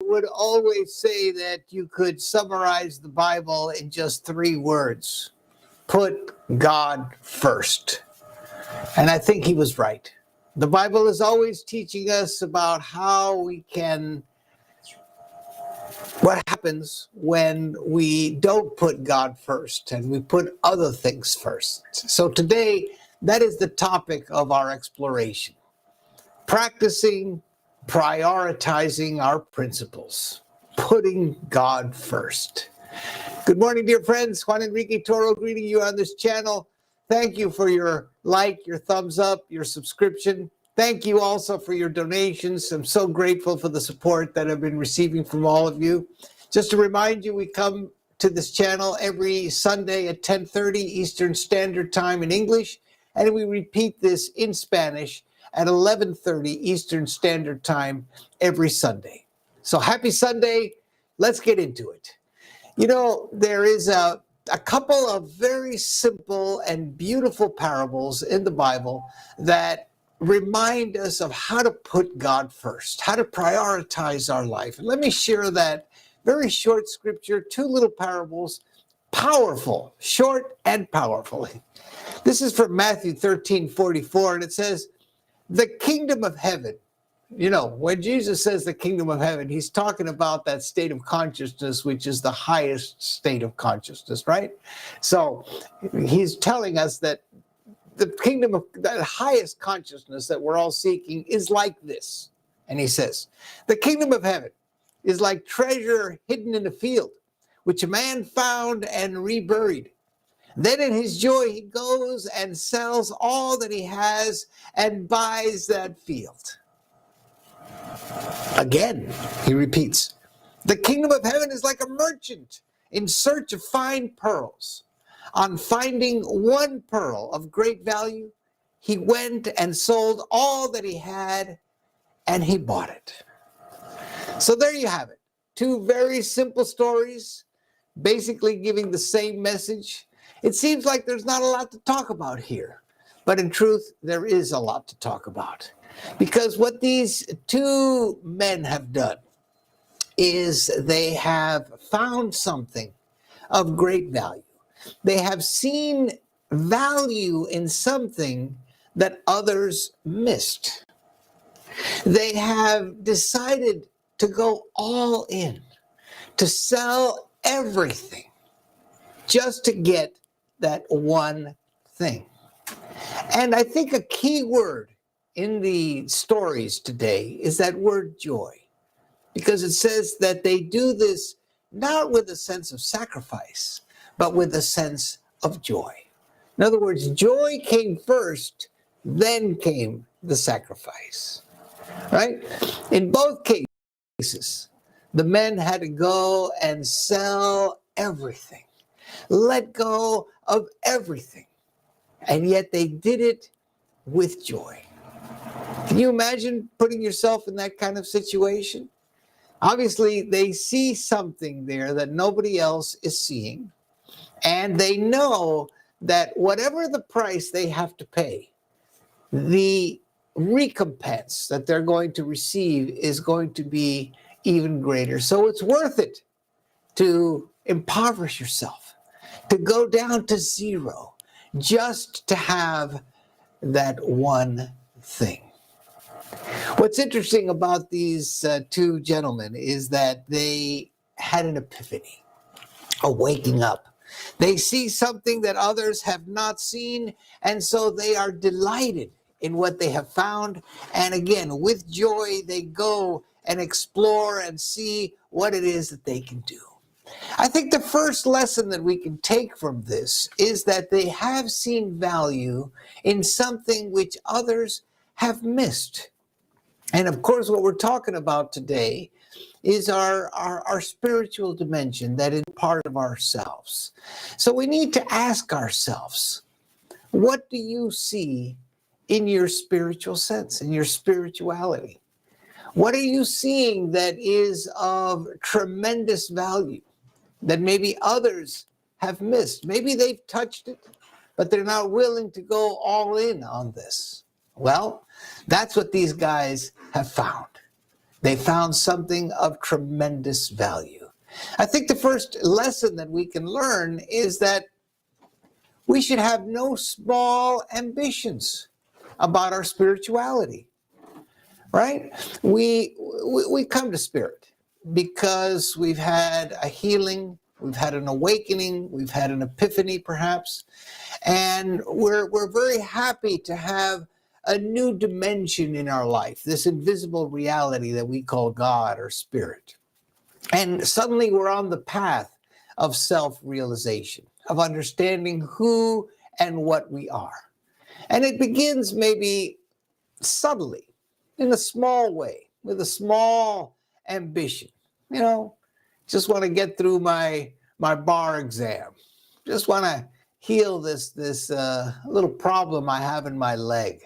would always say that you could summarize the Bible in just 3 words. Put God first. And I think he was right. The Bible is always teaching us about what happens when we don't put God first and we put other things first. So today, that is the topic of our exploration. Practicing, prioritizing our principles, putting God first. Good morning, dear friends. Juan Enrique Toro greeting you on this channel. Thank you for your like, your thumbs up, your subscription. Thank you also for your donations. I'm so grateful for the support that I've been receiving from all of you. Just to remind you, we come to this channel every Sunday at 10:30 Eastern Standard Time in English, and we repeat this in Spanish at 11:30 Eastern Standard Time every Sunday. So happy Sunday. Let's get into it. You know, there is a couple of very simple and beautiful parables in the Bible that remind us of how to put God first, how to prioritize our life. And let me share that very short scripture, 2 little parables, powerful, short and powerful. This is from Matthew 13:44, and it says, the kingdom of heaven. You know, when Jesus says the kingdom of heaven, he's talking about that state of consciousness, which is the highest state of consciousness, right? So he's telling us that the kingdom of the highest consciousness that we're all seeking is like this. And he says, the kingdom of heaven is like treasure hidden in a field, which a man found and reburied. Then in his joy, he goes and sells all that he has and buys that field. Again, he repeats, the kingdom of heaven is like a merchant in search of fine pearls. On finding one pearl of great value, he went and sold all that he had, and he bought it. So there you have it. 2 very simple stories, basically giving the same message. It seems like there's not a lot to talk about here, but in truth, there is a lot to talk about. Because what these 2 men have done is they have found something of great value. They have seen value in something that others missed. They have decided to go all in, to sell everything just to get that one thing. And I think a key word in the stories today is that word joy, because it says that they do this not with a sense of sacrifice, but with a sense of joy. In other words, joy came first, then came the sacrifice, right? In both cases, the men had to go and sell everything, let go of everything, and yet they did it with joy. Can you imagine putting yourself in that kind of situation? Obviously, they see something there that nobody else is seeing, and they know that whatever the price they have to pay, the recompense that they're going to receive is going to be even greater. So it's worth it to impoverish yourself, to go down to zero, just to have that one thing. What's interesting about these 2 gentlemen is that they had an epiphany, a waking up. They see something that others have not seen, and so they are delighted in what they have found. And again, with joy, they go and explore and see what it is that they can do. I think the first lesson that we can take from this is that they have seen value in something which others have missed. And of course, what we're talking about today is our spiritual dimension that is part of ourselves. So we need to ask ourselves, what do you see in your spiritual sense, in your spirituality? What are you seeing that is of tremendous value that maybe others have missed? Maybe they've touched it, but they're not willing to go all in on this. Well, that's what these guys have found. They found something of tremendous value. I think the first lesson that we can learn is that we should have no small ambitions about our spirituality, right? We come to Spirit because we've had a healing, we've had an awakening, we've had an epiphany perhaps, and we're very happy to have a new dimension in our life, this invisible reality that we call God or Spirit. And suddenly we're on the path of self-realization, of understanding who and what we are. And it begins maybe subtly, in a small way, with a small ambition. You know, just want to get through my bar exam. Just want to heal this little problem I have in my leg.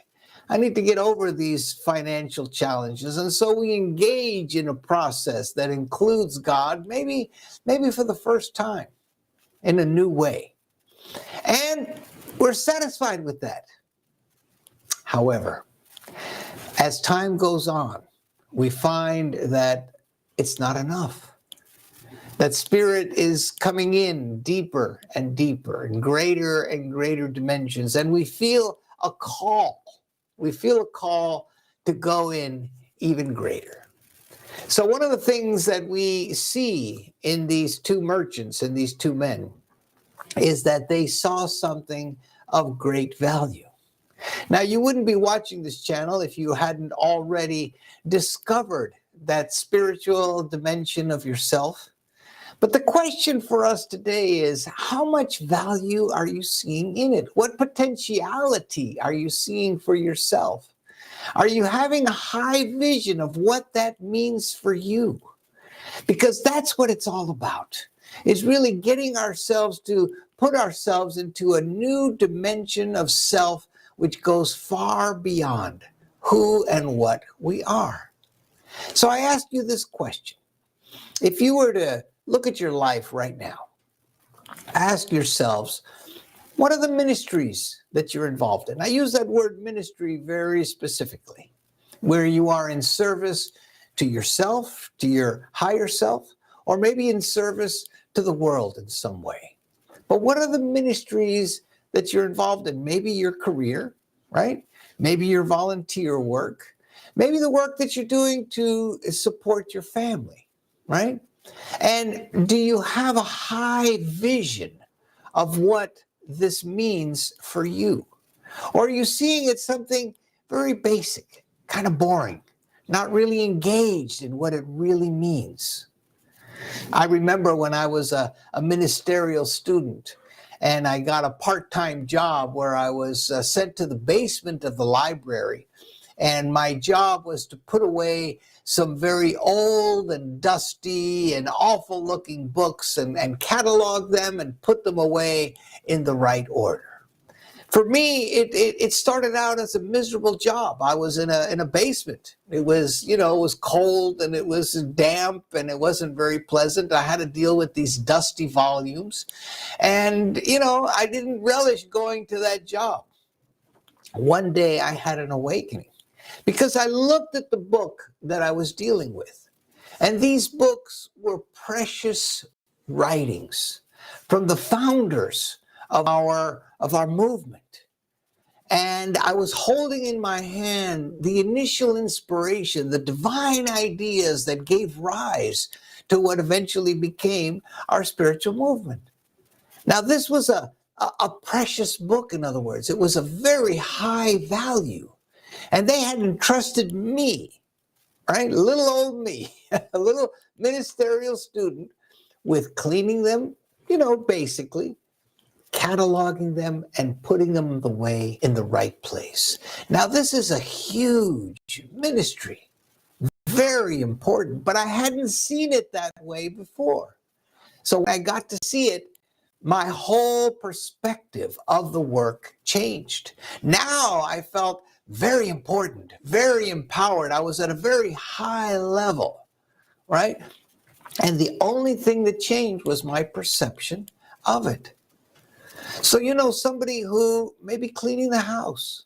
I need to get over these financial challenges. And so we engage in a process that includes God, maybe for the first time, in a new way. And we're satisfied with that. However, as time goes on, we find that it's not enough. That Spirit is coming in deeper and deeper, in greater and greater dimensions. And we feel a call. We feel a call to go in even greater. So one of the things that we see in these two merchants and these two men is that they saw something of great value. Now, you wouldn't be watching this channel if you hadn't already discovered that spiritual dimension of yourself. But the question for us today is, how much value are you seeing in it? What potentiality are you seeing for yourself? Are you having a high vision of what that means for you? Because that's what it's all about, is really getting ourselves to put ourselves into a new dimension of self, which goes far beyond who and what we are. So I ask you this question. If you were to look at your life right now, ask yourselves, what are the ministries that you're involved in? I use that word ministry very specifically, where you are in service to yourself, to your higher self, or maybe in service to the world in some way. But what are the ministries that you're involved in? Maybe your career, right? Maybe your volunteer work, maybe the work that you're doing to support your family, right? And do you have a high vision of what this means for you? Or are you seeing it something very basic, kind of boring, not really engaged in what it really means? I remember when I was a ministerial student and I got a part-time job where I was sent to the basement of the library. And my job was to put away some very old and dusty and awful looking books and catalog them and put them away in the right order. For me, it started out as a miserable job. I was in a basement. It was, it was cold and it was damp and it wasn't very pleasant. I had to deal with these dusty volumes. And, I didn't relish going to that job. One day I had an awakening, because I looked at the book that I was dealing with. And these books were precious writings from the founders of our movement. And I was holding in my hand the initial inspiration, the divine ideas that gave rise to what eventually became our spiritual movement. Now, this was a precious book, in other words. It was a very high value. And they had entrusted me, right, little old me, a little ministerial student, with cleaning them, basically, cataloging them and putting them away in the right place. Now, this is a huge ministry, very important, but I hadn't seen it that way before. So when I got to see it, my whole perspective of the work changed. Now I felt very important, very empowered. I was at a very high level, right? And the only thing that changed was my perception of it. So, somebody who may be cleaning the house,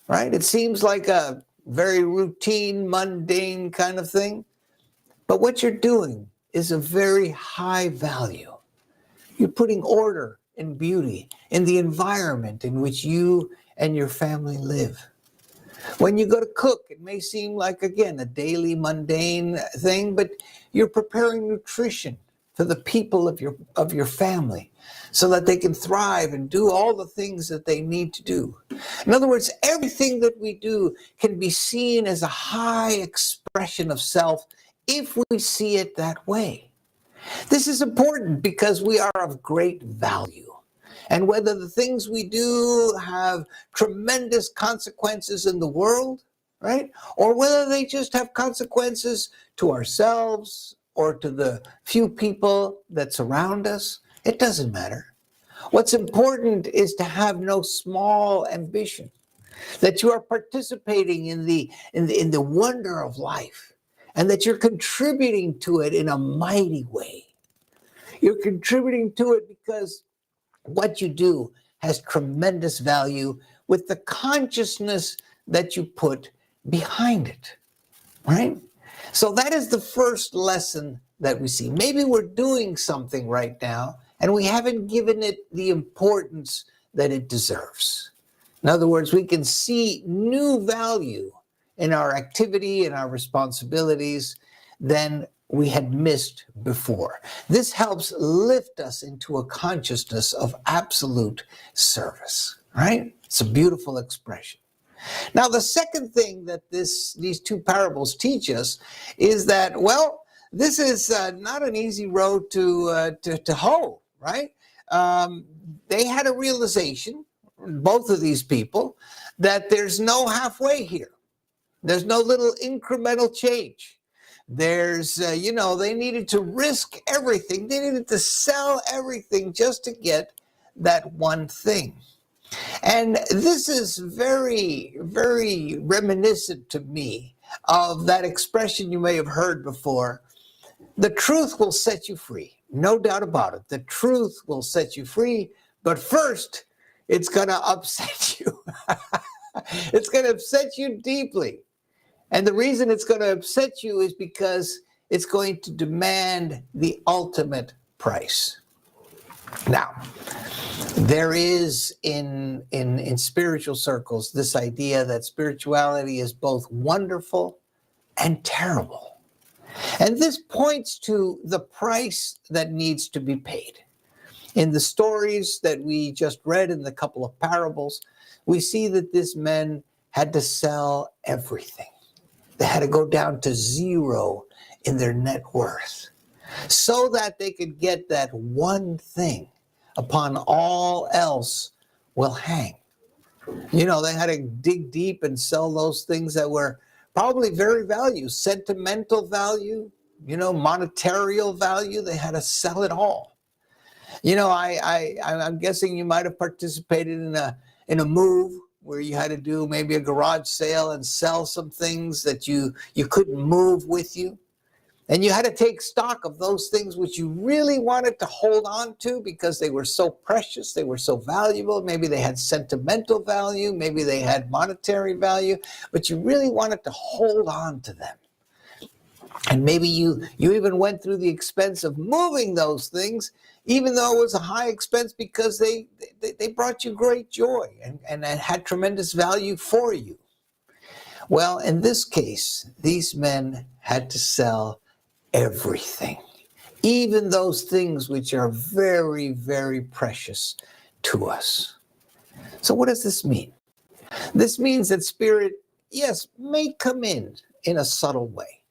right? It seems like a very routine, mundane kind of thing. But what you're doing is a very high value. You're putting order and beauty in the environment in which you and your family live. When you go to cook, it may seem like, again, a daily mundane thing, but you're preparing nutrition for the people of your family so that they can thrive and do all the things that they need to do. In other words, everything that we do can be seen as a high expression of self if we see it that way. This is important because we are of great value. And whether the things we do have tremendous consequences in the world, right? Or whether they just have consequences to ourselves or to the few people that surround us, it doesn't matter. What's important is to have no small ambition, that you are participating in the wonder of life, and that you're contributing to it in a mighty way. You're contributing to it because what you do has tremendous value with the consciousness that you put behind it, right? So that is the first lesson that we see. Maybe we're doing something right now and we haven't given it the importance that it deserves. In other words, we can see new value in our activity and our responsibilities than we had missed before. This helps lift us into a consciousness of absolute service, right? It's a beautiful expression. Now, the second thing that these two parables teach us is that, well, this is not an easy road to hoe, right? They had a realization, both of these people, that there's no halfway here. There's no little incremental change. There's, they needed to risk everything. They needed to sell everything just to get that one thing. And this is very, very reminiscent to me of that expression you may have heard before. The truth will set you free. No doubt about it. The truth will set you free. But first, it's going to upset you. It's going to upset you deeply. And the reason it's going to upset you is because it's going to demand the ultimate price. Now, there is in spiritual circles this idea that spirituality is both wonderful and terrible. And this points to the price that needs to be paid. In the stories that we just read in the couple of parables, we see that these men had to sell everything. They had to go down to zero in their net worth so that they could get that one thing upon all else will hang. They had to dig deep and sell those things that were probably very valuable, sentimental value, monetarial value. They had to sell it all. I'm guessing you might have participated in a move where you had to do maybe a garage sale and sell some things that you couldn't move with you. And you had to take stock of those things which you really wanted to hold on to because they were so precious, they were so valuable. Maybe they had sentimental value, maybe they had monetary value, but you really wanted to hold on to them. And maybe you even went through the expense of moving those things, even though it was a high expense because they brought you great joy and had tremendous value for you. Well, in this case, these men had to sell everything, even those things which are very, very precious to us. So what does this mean? This means that spirit, yes, may come in a subtle way.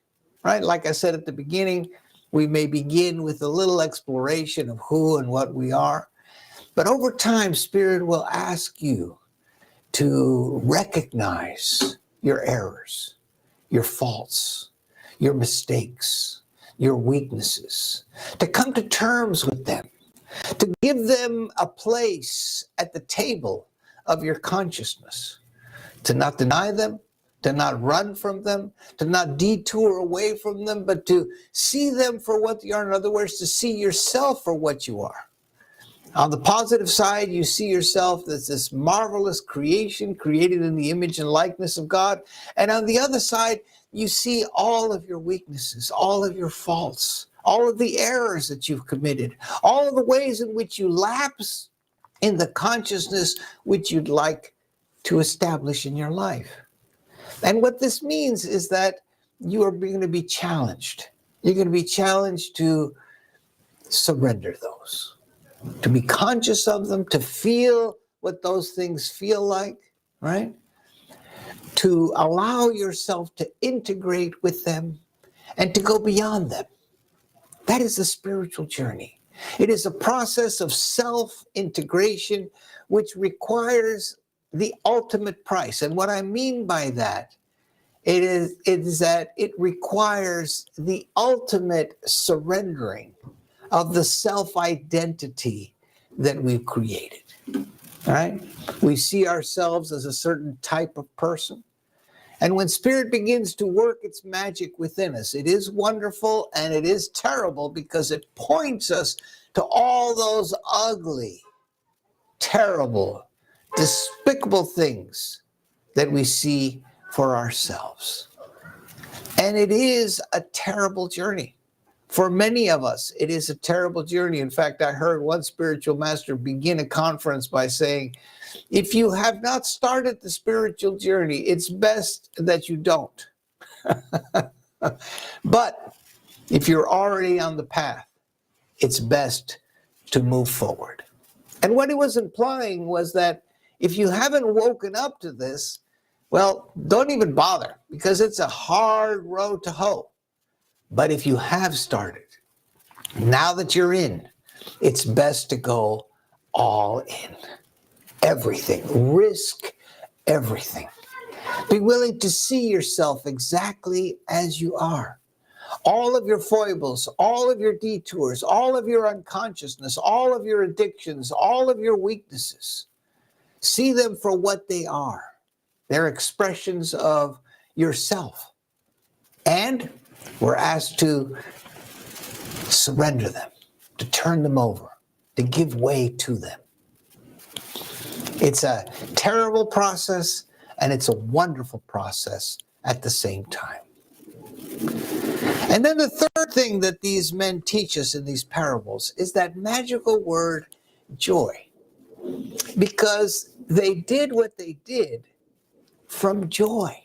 Right? Like I said at the beginning, we may begin with a little exploration of who and what we are. But over time, Spirit will ask you to recognize your errors, your faults, your mistakes, your weaknesses, to come to terms with them, to give them a place at the table of your consciousness, to not deny them, to not run from them, to not detour away from them, but to see them for what they are. In other words, to see yourself for what you are. On the positive side, you see yourself as this marvelous creation created in the image and likeness of God. And on the other side, you see all of your weaknesses, all of your faults, all of the errors that you've committed, all of the ways in which you lapse in the consciousness which you'd like to establish in your life. And what this means is that you are going to be challenged. You're going to be challenged to surrender those, to be conscious of them, to feel what those things feel like, right? To allow yourself to integrate with them and to go beyond them. That is the spiritual journey. It is a process of self-integration which requires the ultimate price. And what I mean by that, it is that it requires the ultimate surrendering of the self-identity that we've created. All right? We see ourselves as a certain type of person. And when Spirit begins to work its magic within us, it is wonderful and it is terrible because it points us to all those ugly, terrible, despicable things that we see for ourselves. And it is a terrible journey. For many of us, it is a terrible journey. In fact, I heard one spiritual master begin a conference by saying, if you have not started the spiritual journey, it's best that you don't. But if you're already on the path, it's best to move forward. And what he was implying was that if you haven't woken up to this, well, don't even bother, because it's a hard road to hoe. But if you have started, now that you're in, it's best to go all in. Everything. Risk everything. Be willing to see yourself exactly as you are. All of your foibles, all of your detours, all of your unconsciousness, all of your addictions, all of your weaknesses. See them for what they are. They're expressions of yourself. And we're asked to surrender them, to turn them over, to give way to them. It's a terrible process, and it's a wonderful process at the same time. And then the third thing that these men teach us in these parables is that magical word, joy. Because they did what they did from joy.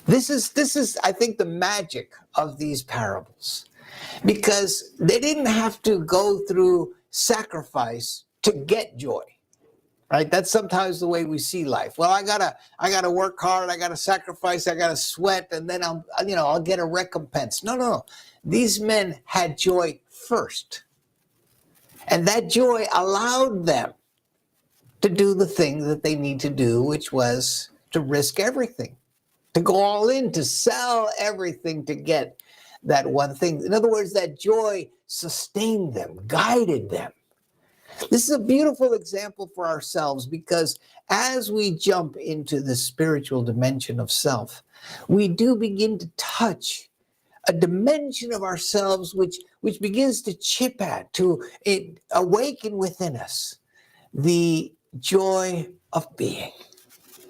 This is, I think, the magic of these parables. Because they didn't have to go through sacrifice to get joy. Right? That's sometimes the way we see life. Well, I gotta work hard, I gotta sacrifice, I gotta sweat, and then I'll get a recompense. No. These men had joy first. And that joy allowed them to do the thing that they need to do, which was to risk everything, to go all in, to sell everything to get that one thing. In other words, that joy sustained them, guided them. This is a beautiful example for ourselves because as we jump into the spiritual dimension of self, we do begin to touch a dimension of ourselves which begins to chip at, to awaken within us the joy of being.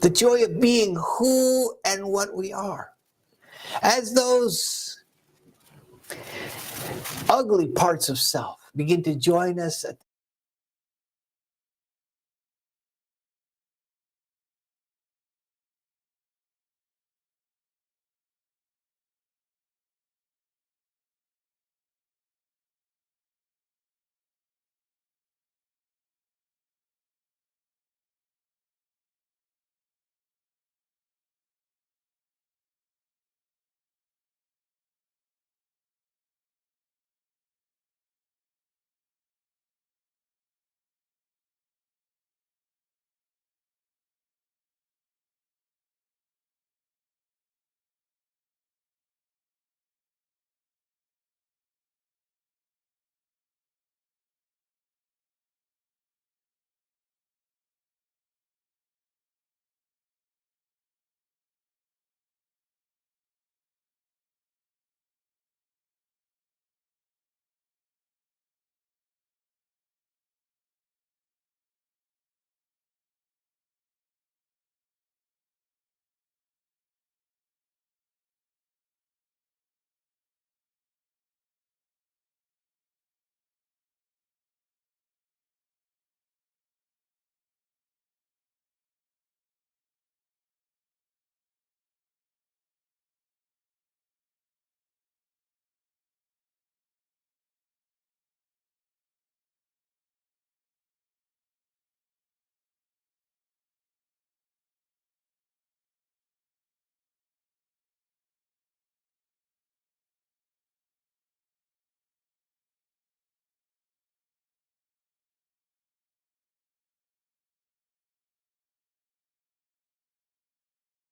The joy of being who and what we are. As those ugly parts of self begin to join us at